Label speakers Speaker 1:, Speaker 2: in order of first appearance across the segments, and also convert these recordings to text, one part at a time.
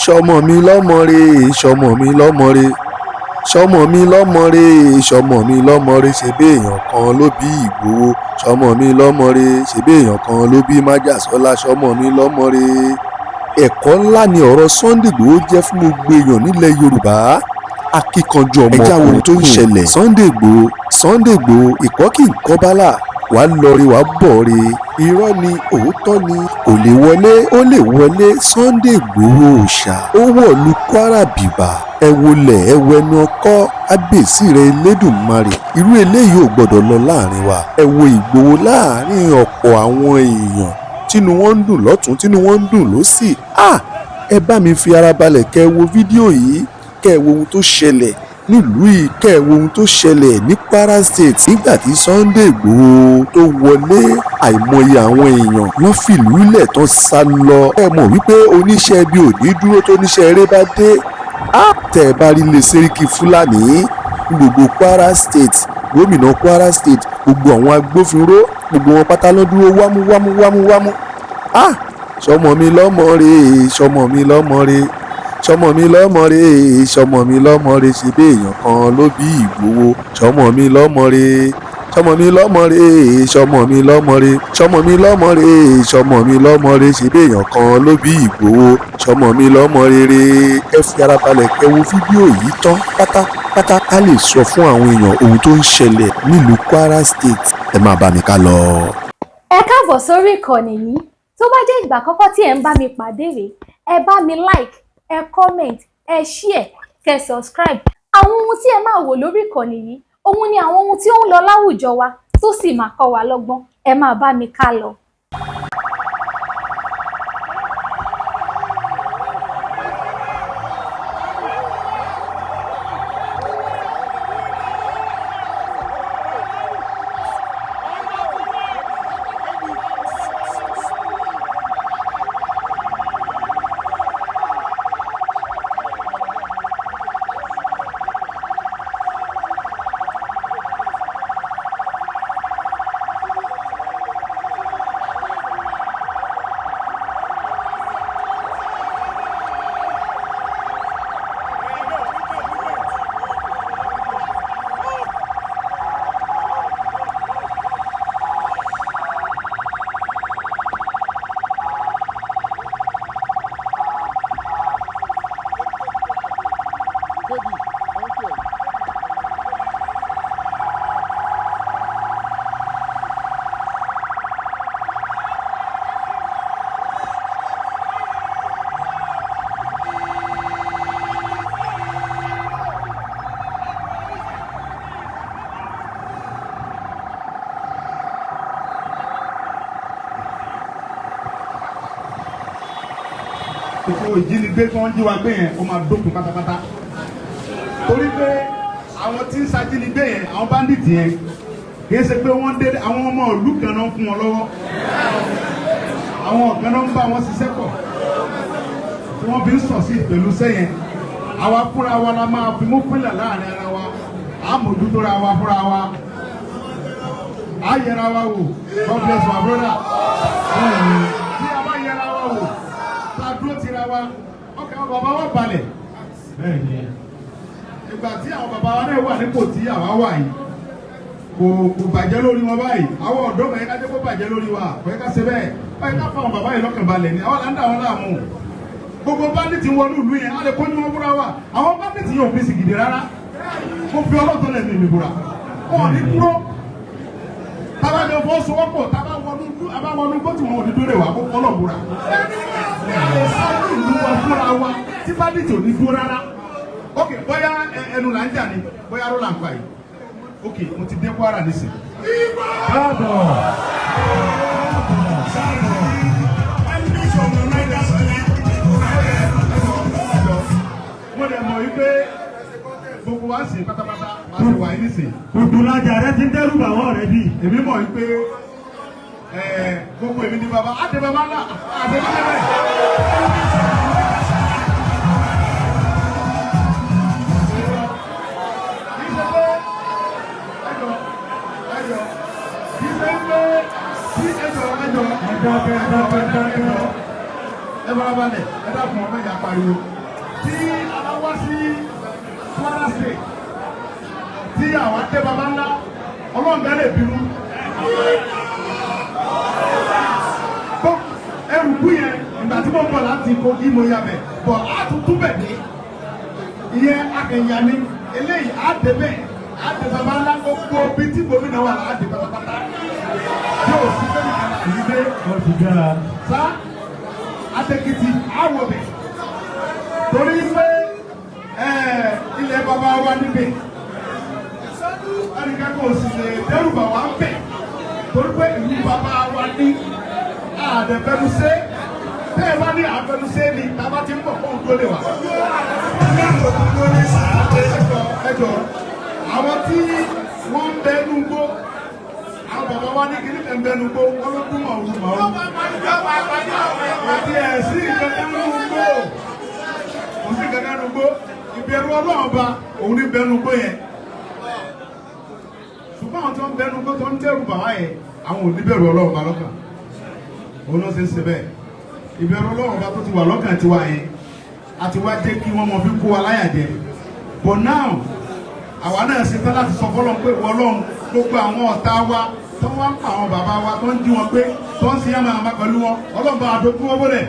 Speaker 1: ṣọmọ mi lọ́mọ re ṣọmọ mi lọ́mọ re ṣọmọ mi lọ́mọ re ṣọmọ mi lọ́mọ re ṣebí èèyàn kan ló bí Ìgbòho ṣọmọ mi lọ́mọ re ṣebí èèyàn kan ló bí májàsọ́lá ṣọmọ mi lọ́mọ re. ẹ̀kọ́ ńlá ni ọ̀rọ̀ Sunday Igboho jẹ́ fún gbogbo èèyàn nílẹ̀ Yorùbá. akíkanjú ọmọ ọkùnrin tó ń ṣẹlẹ̀ Sunday Igboho ìkọ́ kí n kọ́ bálà wà á lọ rí wà á bọ̀ rí irọ́ ni òótọ́ ni ò lè wọlé ó lè wọlé Sunday Igboho òòṣà ó wọ̀lú Kwara bìbà ẹ wọlé ẹ wẹnu ọkọ́ ábèsí rẹ Elédùmarè irú eléyìí ò gbọ́dọ̀ lọ láàrin wa ẹ wo Ìgbòho láàrin ọ̀pọ̀ àwọn èèyàn tínú wọn ń dùn lọ́tún tínú wọn ń dùn lósì ẹ bá mi fi ara balẹ̀ kẹ́ ẹ wo fídíò yìí kẹ́ ẹ wo ohun tó ṣẹlẹ̀ nílùú yìí kẹ́ ẹ wo ohun tó ṣẹlẹ̀ ní Kwara State nígbà tí Sunday Igboho tó wọlé àìmọye àwọn èèyàn wọ́n fìlú ilẹ̀ tán sá lọ. ẹ mọ̀ wípé oníṣẹ́ ibi ò ní dúró tó níṣẹ́ eré bá dé. tẹ́ ẹ bá rí ilé Sẹ́ríkì Fúlàní ní gbogbo Kwara State gómìnà Kwara State gbogbo àwọn agbófinró gbogbo wọn pátá ló dúró wámúwámúwámúwámú. ṣọmọ mi lọ́mọ re ṣọmọ mi lọ́mọ re ṣọmọ mi lọ́mọ re ṣọmọ mi lọ́mọ re ṣebí èèyàn kan ló bí Ìgbòho ṣọmọ mi lọ́mọ re ṣọmọ mi lọ́mọ re ṣọmọ mi lọ́mọ re ṣọmọ mi lọ́mọ re ṣọmọ mi lọ́mọ re ṣebí èèyàn kan ló bí Ìgbòho ṣọmọ mi lọ́mọ rere. ẹ fi ara balẹ̀ kẹ́ wo fídíò yìí tán pátápátá ká lè sọ fún àwọn èèyàn ohun tó ń ṣẹlẹ̀ nílùú Kwara State. ẹ máa bá mi ká lọ.
Speaker 2: ẹ káàbọ̀ sórí ìkànnì yìí tó bá jẹ́ ìgbà àkọ́kọ́ tí ẹ ń bá mi pàdé rèé ẹ bá mi like ẹ comment ẹ share kẹ́ subscribe. àwọn ohun tí ẹ máa wò lórí ìkànnì yìí òun ni àwọn ohun tí ó ń lọ láwùjọ wa tó sì máa kọ́ wa lọ́gbọ́n ẹ máa bá mi ká lọ.
Speaker 3: Gbogbo ìjínigbé tí wọ́n jí wa gbé yẹn ó máa dópin pátápátá torí pé àwọn tí ń ṣajínigbé yẹn àwọn báńdíìtì yẹn kìí ṣe pé wọ́n dé àwọn ọmọ ìlú kan náà fún wọn lọ́wọ́ àwọn kan náà ń bá wọn ṣiṣẹ́ pọ̀ tí wọ́n fi ń sọ̀ sí pẹ̀lú sẹ́yìn àwa fúnra wa la máa fi mú pínlẹ̀ láàrin ara wa àmójútó ra wa fúnra wa á yẹra wa wò God bless my brother tí a bá yẹra wa wò dúró tira wa ọkàn àwọn bàbá wa balẹ̀ ìgbà tí àwọn bàbá wa náà wà nípò tí àwa wà yìí kò bàjẹ́ lórí wọn báyìí àwọn ọ̀dọ́ kan yẹn ká jẹ́ kó bàjẹ́ lórí wa kò yẹ ká ṣe bẹ́ẹ̀ báyìí ká fún àwọn bàbá yìí lọ́kàn balẹ̀ ni àwọn là ń dà wọn láàmú gbogbo báńdíìtì wọnú ìlú yẹn á lè kó ní wọn búra wa àwọn báńdíìtì yóò fi sìgìdì rárá mo fi ọlọ́tọ̀ lẹ́nu ìlú búra wọn ò ní dúró tábà jọ fọ́ sowọ́pọ̀ tábà wọnú gbọ́tù wọn ò ní dúró wà kó fọlọ́ búra sáájú ìlú wa fúnra wa tí báńdíìtì ò ní dúró rárá ok bóyá ẹnu là ń jà ní bóyá ló là ń pa yìí ok mo ti dé Kwara nísìn. mo lè mọ̀ wípé gbogbo wa ń sìn pátápátá máa ṣe wà ní sìn.
Speaker 4: Gbogbo lajà rẹ ti ń dẹ́rù bà wọ́n rẹ bí.
Speaker 3: Èmi mọ̀ wípé gbogbo èmi ni bàbá àti bàbá ńlá àti bàbá bẹ́ẹ̀. Ẹ bá balẹ̀ ẹ dákun ọmọ ìyá pa pariwo tí a wá sí Kwara State tí àwọn adé baba ńlá ọlọ́run bẹ́ẹ̀ lè bínú. ẹrù kú yẹn ìgbà tí mo bọ̀ láti Kogi mo yà bẹ̀ bọ̀ á tuntun bẹ̀ dé ìyẹn akẹ̀yà ni eléyìí á dé bẹ́ẹ̀ á dé baba ńlá gbogbo bí tí gómìnà wà á dé pátápátá yóò sí fẹ́ẹ́ nìkan àyè dé sá Adékìtì á wọ̀ bẹ̀ torí pé ilẹ̀ baba wa níbẹ̀ ẹnìkan kò sì lè dẹ́rùbà wá ń bẹ̀ torí pé ìlú bàbá wa ní àdẹ̀fẹ́nusẹ́ tẹ́ ẹ bá ní àfẹnusẹ́ ni tábà ti ń bọ̀ fún òdó lè wà. ẹjọ́ àwọn tí wọ́n ń bẹ nugbó àwọn bàbá wa ní kiri kan bẹ nugbó wọ́n ló dún màwùrù màwùrù. àti ẹ̀sìn kankan nugbó kò sí kankan nugbó ìbẹ̀rù Ọlọ́run ba òun ní bẹ nugbó yẹn. ṣùgbọ́n àwọn tó ń bẹnu kó tó ń dẹ́rù bàbá yẹn àwọn ò ní bẹ̀rù Ọlọ́run bá lọ́kàn òun ló ṣe ń ṣe bẹ́ẹ̀ ìbẹ̀rù Ọlọ́run bá tó ti wà lọ́kàn tiwa yẹn àti wá jẹ́ kí wọ́n mọ fi kó wa láyà jẹ but now àwa náà ṣe tán láti sọ fọ́lọ́run pé ìwọ Ọlọ́run gbogbo àwọn ọ̀tá wa tó wá ń pa àwọn bàbá wa tó ń dí wọn pé tó ń ṣe yàmà àmà pẹ̀lú wọn Ọlọ́run bá dojú wọn bọ́lẹ̀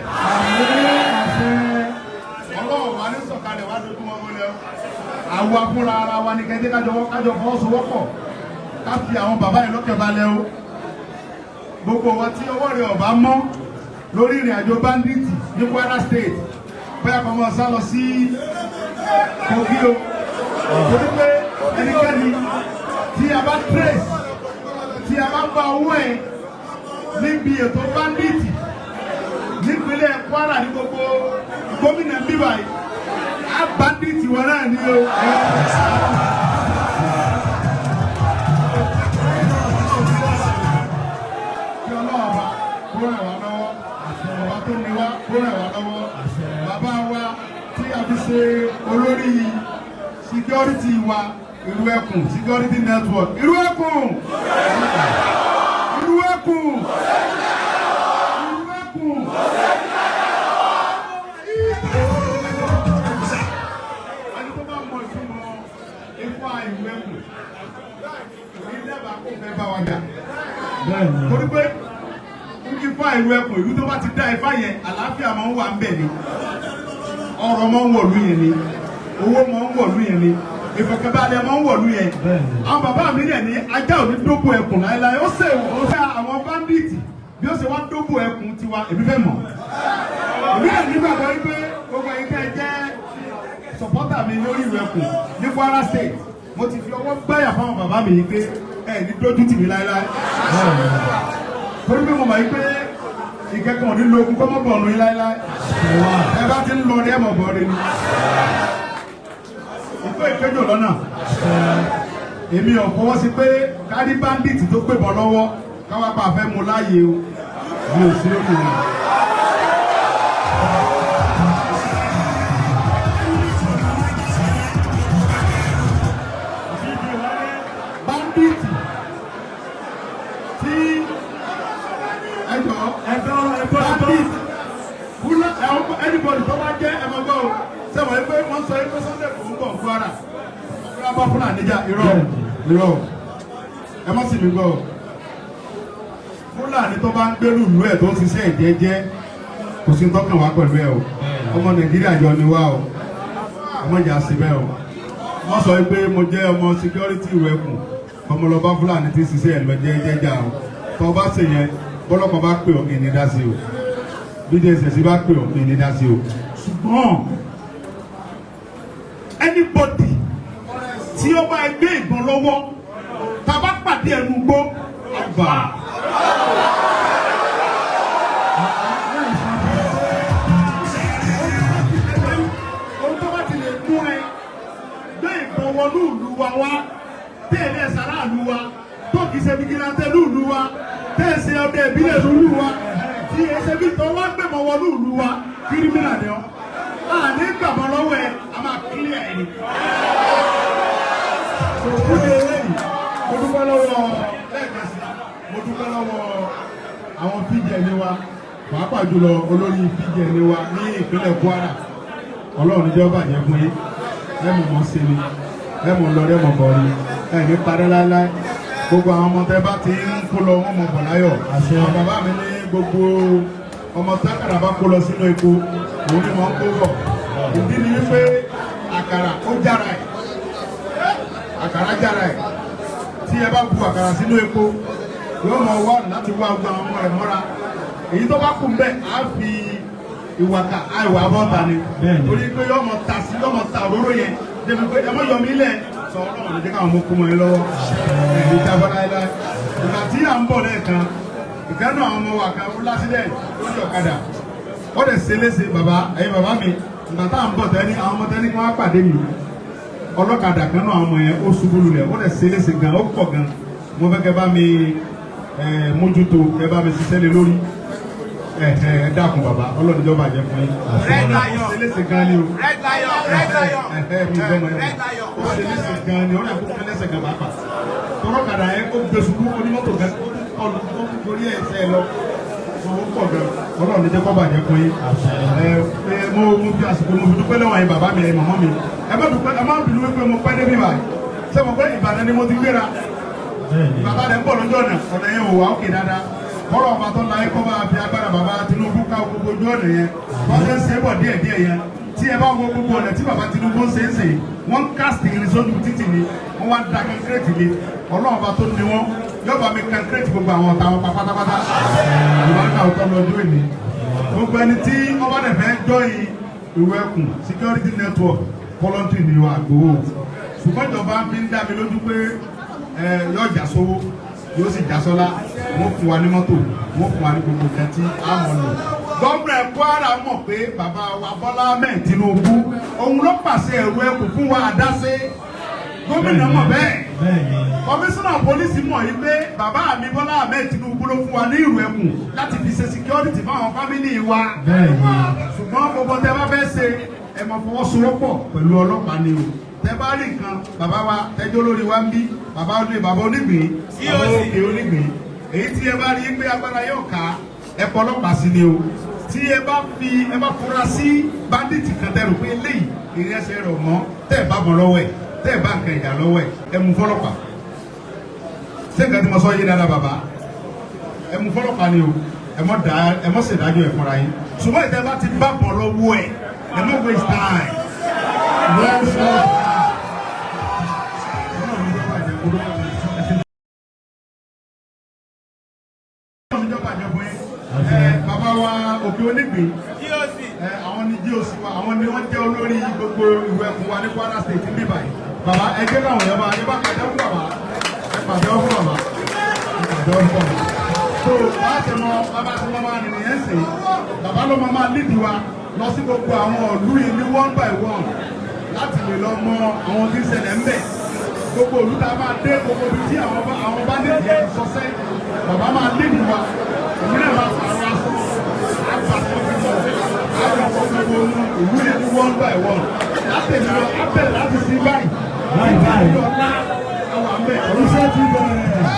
Speaker 3: Ọlọ́run wa ní sọ̀kalẹ̀ wá dojú wọn bọ́lẹ̀ àwa fúnra ara wa ní kẹ́kẹ́ kájọ fọwọ́sowọ́pọ̀ ká fi àwọn bàbá yìí lọ́kẹ̀ balẹ̀ o gbogbo wọn tí ọwọ́ rẹ̀ ọ̀bá mọ́ lórí ìrìn àjò bandits ní Kwara State bóyá kọ́ mọ́ sá lọ sí Kogi o torí pé ẹnikẹ́ni tí a bá trace tí a bá gba owó ẹ̀ níbi ètò bandits nípínlẹ̀ Kwara ní gbogbo gómìnà bíbá yìí á bandits wọn náà ní o. Bàbá wa tí a fi ṣe olórí security wa Ìrúẹ̀kùn security network Ìrúẹ̀kùn Ìrúẹ̀kùn Ìrúẹ̀kùn ẹni tó bá mọ ìtumọ̀ Ifá Ìrúẹ̀kùn ní dábàá kó fẹ́ bá wa jà torí pé Ifá Ìrúẹ̀kùn ìlú tó bá ti dá Ifá yẹn àlàáfíà máa ń wà ń bẹ̀ ni ọrọ̀ máa ń wọ̀lú yẹn ni owó máa ń wọ̀lú yẹn ni ìfọ̀kànbalẹ̀ máa ń wọ̀lú yẹn àwọn bàbá mi dẹ̀ ní ajá ò ní dóbò ẹkùn láéláé ó ṣe àwọn báńdíìtì bí ó ṣe wá dóbò ẹkùn tiwa èmi fẹ́ mọ̀ èmi dẹ̀ nígbàgbọ́ wípé gbogbo ẹ̀yin tẹ́ jẹ́ sọ̀pọ́tà mi lórí Ìrúẹ̀kùn ní Kwara State mo ti fi ọwọ́ gbáyà fáwọn bàbá mi yìí pé ẹ̀ ní dójú tì mí láéláé torí pé mo mọ̀ yìí pé ìkẹ́kọ̀ọ́ ní lóògùn kọ́ mọ́ bọ̀ọ̀nù yín láéláé ẹ bá ti ń lọ ní ẹ̀mọ̀ bọ̀ọ̀rẹ́ ni ìkó ìkéjò lọ́nà èmi ò fọwọ́ sí pé kárí bandit tó gbébọn lọ́wọ́ káwá pa àfẹ́ mu láàyè o mi ò sí lókè rẹ̀. bandit tí anybody tó bá jẹ́ ẹ̀mọ́gbọ́ o sẹ́wọ̀n ẹgbẹ́ wọ́n sọ ẹgbẹ́ Sunday kò ń bọ̀ Kwara ọ̀gbọ́n bá fúnra níjà irọ́ ẹ má sì mí gbọ́ Fúlàní tó bá ń gbérù ìlú ẹ̀ tó ń ṣiṣẹ́ ìjẹ́jẹ́ kò sí tọ́kàn wá pẹ̀lú ẹ̀ o ọmọ Nàìjíríà jọ ni wá o ọmọ ìjà sí bẹ́ẹ̀ o wọ́n sọ pé mo jẹ́ ọmọ security Ìrúẹ̀kùn ọmọlọ́ba Fúlàní ti ṣiṣẹ́ ẹ̀ lọ jẹ́jẹ́jà o tó bá ṣe yẹn bọ́lọ́pàá bá pè ọ́ kì í ní dá sí o BDSS bá pè ọ́ kì í ní dá sí o ṣùgbọ́n anybody tí ó bá gbé ìbọn lọ́wọ́ tá a bá pàdé ẹnu gbó àgbà. ohun tó bá ti lè mú ẹ gbé ìbọn wọnú ìlú wa wá tẹ̀lé ẹ̀sára ìlú wa tó kìí ṣe bíkíláńtẹ́ ìlú wa tẹ̀sí ọdẹ ìbílẹ̀ ìlú wa tí ẹsẹ̀ bí tó wá gbẹ̀mọ̀ wọnú ìlú wa kírímìnà ni ọ́ àní gbàgbọ́ lọ́wọ́ ẹ a máa kílíà ẹ̀ ni. òkúté eléyìí mo dúpẹ́ lọ́wọ́ lẹ́ẹ̀kẹ́sì mo dúpẹ́ lọ́wọ́ àwọn fídíò ẹni wa pàápàá jùlọ olórí fídíò ẹni wa ní ìpínlẹ̀ Kwara Ọlọ́run níjọ́ bàjẹ́ fún yín ẹ mọ̀ mọ́ sí ni ẹ mọ̀ lọ ẹ mọ̀ bọ̀ ni ẹ ní parẹ́ láéláé gbogbo àwọn ọmọ tẹ bá ti ń kó lọ wọn mọ̀ bọ̀ láyọ̀ àwọn bàbá mi ní gbogbo ọmọ tákàrà bá kó lọ sínú epo òun ni wọ́n kó bọ̀ ìdí ni wípé àkàrà ó jára ẹ̀ àkàrà jára ẹ̀ tí ẹ bá bu àkàrà sínú epo yóò mọ wá láti wá gbogbo àwọn ọmọ rẹ̀ mọ́ra èyí tó bá kù mbẹ́ á fi ìwàkà àìwà bọ́ta ni torí pé yóò mọ ta sí yóò mọ ta òróró yẹn débi pé ẹ mọ yọ mí lẹ̀ sọ ọlọ́run lè jẹ́ káwọn ọmọ kó mọ yín lọ́wọ́ ẹ̀ẹ́dì tí a bọ́ láyé láyé ìgbà tí à ń bọ̀ lẹ́ẹ̀kan ìkànnì àwọn ọmọ wa kan ó lásìlẹ̀ lórí ọ̀kadà ó dẹ̀ ṣe léṣe bàbá ẹ̀yin bàbá mi ìgbà tá à ń bọ̀ tẹ́ni àwọn ọmọ tẹ́ni kí wọ́n á pàdé mi ọlọ́kadà kan náà àwọn ọmọ yẹn ó ṣubú lulẹ̀ ó dẹ̀ ṣe léṣe gan ó pọ̀ gan mo fẹ́ kẹ́ bá mi mójútó kẹ́ bá mi ṣiṣẹ́ lé lórí ẹ dákun bàbá ọlọ́run ìjọba jẹ fún yín. Red Lion ó ṣe léṣe gan ni o. Red Lion Red Lion mi gbọ́mọ yẹn ó ṣe léṣe gan ni ó rẹ̀ kó fẹ́ lẹ́sẹ̀ gan pàápàá tọ́lọ́kadà yẹn ó gbé ṣubú onímọ́tò gan ó torí ẹsẹ̀ lọ owó pọ̀ gan ọlọ́run ní jẹ́ kọ́ bàjẹ́ fún yín mo fi àsìkò mo fi dúpẹ́ lọ́wọ́ yín bàbá mi ẹ̀yin màmá mi ẹ má bínú wípé mo pẹ́ débi báyìí ṣé mo pé Ìbàdàn ni mo ti gbéra bàbá rẹ̀ ń bọ̀ lójú ọ̀nà yẹn ò wá òkè dáadáa kọ́rọ̀ ọba tó láyé kọ́ bá fi agbára bàbá Tinubu ká gbogbo ojú ọ̀nà yẹn wọ́n ṣe ń ṣe é bọ̀ díẹ̀díẹ̀ yẹn tí ẹ bá wo gbogbo ọ̀nà tí bàbá Tinubu ń ṣe é ṣe wọ́n kásìtì irin sójú títì ni wọ́n wá da kankireti le ọlọ́ọ̀ba tó ní wọn yóò bá mi kankireti gbogbo àwọn ọ̀tá wọn pátápátá ìwádìí àwùjọ lọ́jọ́ ìní gbogbo ẹni tí ọba dẹ̀ fẹ́ jọyìn ìwé ẹkùn security network voluntary ni wà Ìgbòho ṣùgbọ́n ìjọba fi ń dá mi lójú pé yóò jà sówó yóò sì já sọ́lá wọ́n fún wa ní mọ́tò wọ́n fún wa ní gbogbo nǹkan tí a mọ̀ lò. Gómìnà Kwara mọ̀ pé bàbá wa Bọ́lá Ahmed Tinubu òun ló pàṣẹ ẹ̀rù ẹkùn fún wa àdáṣe gómìnà mọ̀ bẹ́ẹ̀. Kọmíṣánná pólísì mọ̀ yìí pé bàbá mi Bọ́lá Ahmed Tinubu ló fún wa ní ìrù ẹkùn láti fi ṣe security fún àwọn fámìlì wa. Ṣùgbọ́n gbogbo tẹ bá fẹ́ ṣe ẹ máa fọwọ́sowọ́pọ̀ pẹ̀lú ọlọ́pàá ni o. Tẹ bá rí nǹkan bàbá wa tẹjọ́ lórí wa ń bí bàbá onígbìn bàbá òkè onígbìn èyí tí ẹ bá rí pé agbára yóò ká ẹ pọ ọlọ́pàá sí ni o tí ẹ bá fura sí báńdíìtì kan tẹ rò pé eléyìí ìrìn ẹsẹ̀ rẹ̀ mọ́ tẹ́ ẹ bá bọ̀ lọ́wọ́ ẹ̀ tẹ́ ẹ bá nǹkan ìjà lọ́wọ́ ẹ̀ ẹ mú fọlọ́pàá ṣé nǹkan tí mo sọ yé dáadáa bàbá ẹ mú fọlọ́pàá ni o ẹ mọ́ ṣèdájọ́ ẹ̀ fúnra yín ṣùgbọ́n ìtẹ́ bá ti bá bọ̀ lọ́wọ́ ẹ̀ ẹ mọ́ waste time bàbá wa òkè onígbìn àwọn ní GOC wa àwọn ni wọ́n jẹ́ olórí gbogbo ìwé ẹkùn wa ní Kwara State ní báyìí bàbá ẹgbẹ́ náà wọ̀nyẹn bá yẹn bá pàdé fún bàbá ẹ pàdé fún bàbá ẹ pàdé fún bàbá so láti mọ bàbá tí wọ́n máa nìyẹn ń sè bàbá ló máa lídìí wa lọ sí gbogbo àwọn ìlú yìí ní one by one láti lè lọ mọ àwọn tí ń ṣẹlẹ̀ ń bẹ̀ gbogbo ìlú tá a máa dé gbogbo ibi tí àwọn bá ní ìdí ẹ̀ sọ́sẹ́ bàbá máa lídìí wa ìmílẹ̀ máa pàrọ̀ aṣọ àgbàtọ́ gbogbo ìlú yẹn ní one by one látẹ̀lé lọ abẹ́rẹ́ láti sí báyìí láì lọ́la àwọn àmì oríṣẹ́ ti bẹ̀rẹ̀.